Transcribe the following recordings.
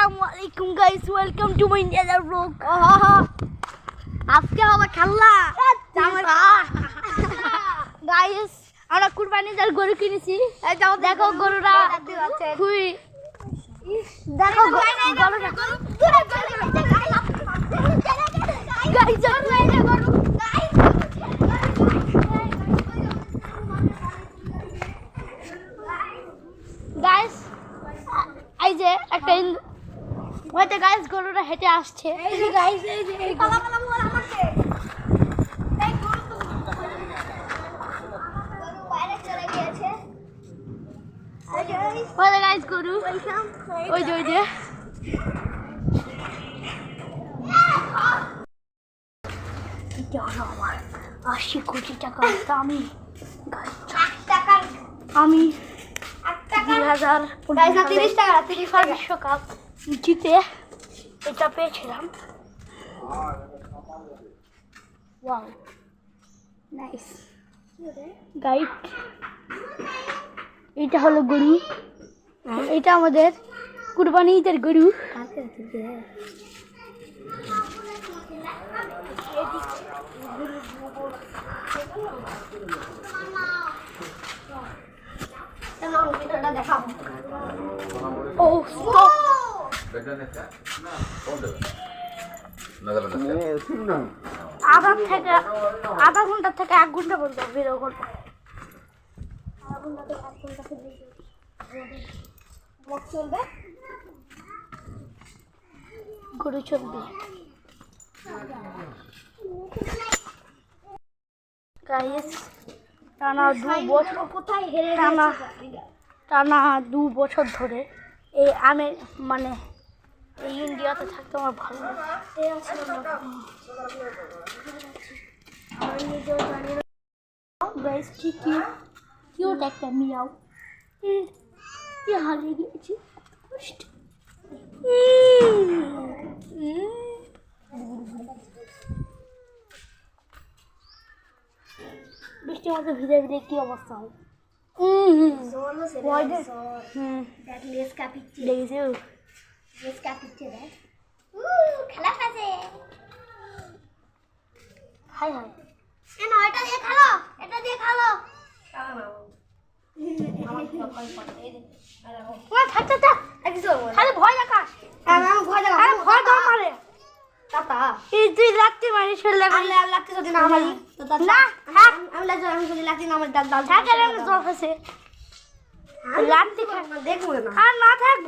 আসসালামুয়ালাইকুম guys, welcome to my new blog. আজকে হবে খেলা গাইস। আমরা কুরবানির গরু কিনেছি। দেখো গরুরা খুবই, দেখো গরুরা গাইস, এই যে একটা ওইটা গাইস গরুরা হেঁটে আসছে। এই যে গাইস, এই যে পালা মোর আমাকে এই গরু তো গরু বাইরে চলে গিয়েছে। ওই যে গাইস গরু, ওই যে এটা হলো আমার 80 কোটি টাকার দামি গাড়ি। আমি 2015 ফিফা বিশ্বকাপ জিতে এটা পেয়েছিলাম। Wow, nice guide. এটা হলো গরু, এটা আমাদের কুরবানি ঈদের গরু। আধা ঘন্টা থেকে 1 ঘন্টা পর্যন্ত ভিডিও করবো। গরু চলবে গাইস। টানা 2 বছর ধরে এই আমি মানে এই ইন্ডিয়াতে থাকতে আমার ভালো লাগে। গাইস কি কিউট একটা মিয়াও হারিয়ে গিয়েছি। বৃষ্টির মধ্যে ভিজে ভিজে কি অবস্থা হয়।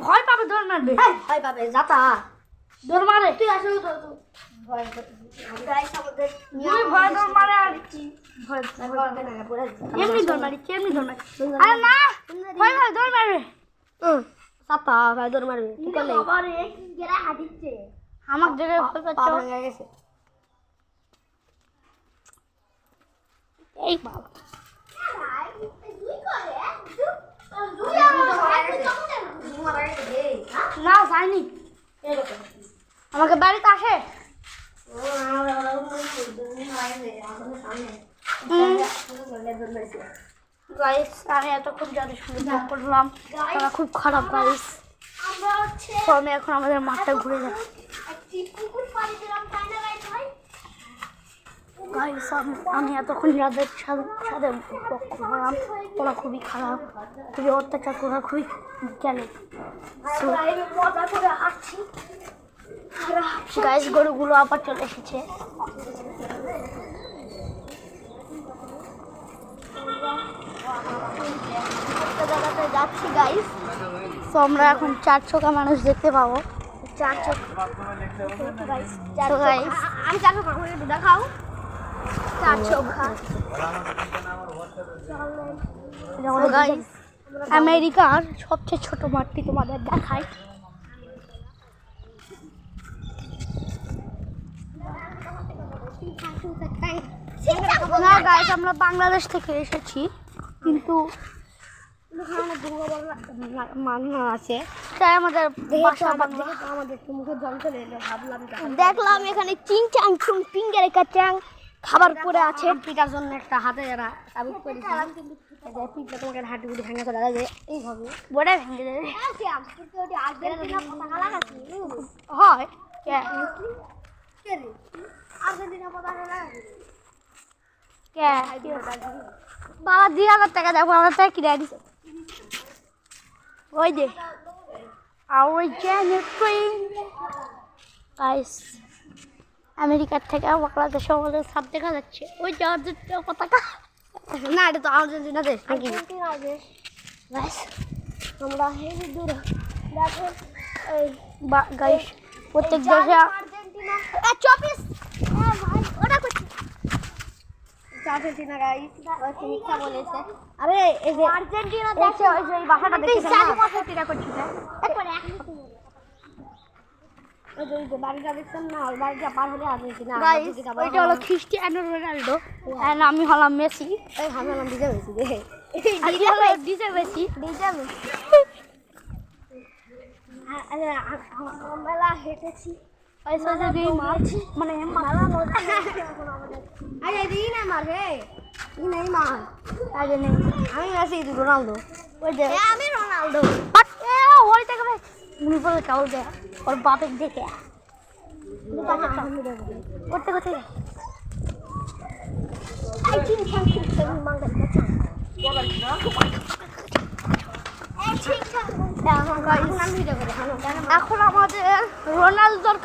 ভয় পাবে, দৌড় মারবে, ভয় পাবে যাতা দৌড় মারে। তুই আসলে ভয় দৌড় মারে আর এমনি দৌড় মারি, এমনি দৌড় মারি। আরে না, ভয় পাবে দৌড় মারবে, চাপা ভাই দৌড় মারবে। তুই করলে আমার জায়গায় ভয় পাচ্ছে এই বাবা। না যায়নি, আমাকে বাড়িতে আসে। গাইস আমি এতক্ষণ যাদের সঙ্গে ব্লগ করলাম তারা খুব খারাপ গাইস। আমি এখন আমাদের মাঠটা ঘুরে যাচ্ছি গাইস। আমি এতক্ষণ যাদের সাথে ব্লগ করলাম ওরা খুবই খারাপ, খুবই অত্যাচার করা, খুবই গেলে গাইস। গরুগুলো আবার চলে এসেছে। জায়গাতে যাচ্ছি গাইস। তো আমরা এখন 4 চোখা মানুষ দেখতে পাবো। 4 চোখ গাইস, আমি 4 চোখা একটু দেখাও। 4 চোখা গাইস। আমেরিকার সবচেয়ে ছোট মাঠটি তোমাদের দেখায়। না গাইস, আমরা বাংলাদেশ থেকে এসেছি, কিন্তু মান্না আছে তাই আমাদের দেখলাম এখানে চিং চাং চুং পিঙ্গের একটা চ্যাং খাবার পরে আছে। পিটার জন্য একটা হাতে পিঠটা তোমাকে হাঁটু গুটি ভেঙে চলে যাবে এইভাবে বড়াই ভেঙে যাবে হয় বাবা 2,000 টাকা দেবো আমার টাকা কিনে দিছে ওই যে our গাইস আমেরিকার থেকে বাংলাদেশ আমাদের সাপ দেখা যাচ্ছে ওই যে আর্জেন্টিনা পতাকা না এটা তো আর্জেন্টিনা দেশ নাকি গাইস আমরা হেভি দূরে দেখো এই গাইস প্রত্যেক দেশে আর্জেন্টিনা 24 ভাই ওটা করছি আর্জেন্টিনা গাইস ওই মিথ্যা বলেছে আরে এই যে আর্জেন্টিনা দেখো ওই যে এই ভাষাটা দেখেছেন না আর্জেন্টিনা করছি না একবার ওই যে বাড়িটা দেখছেন না ওই বাড়িটা পার হলে আর্জেন্টিনা গাইস ওইটা হলো ক্রিস্টিয়ানো রোনাল্ডো আর আমি হলাম মেসি এই আমি হলাম ডিজে মেসি দেখে ডিজে মেসি মেলা হেঁটেছি মানে আমি মেসি রোনাল্ডো ওই যে আমি রোনাল্ডো ওই থেকে উনি বলে কেউ দেয় ওর বাপের দেখে করতে করতে এখন আমাদের রোনাল্ডোর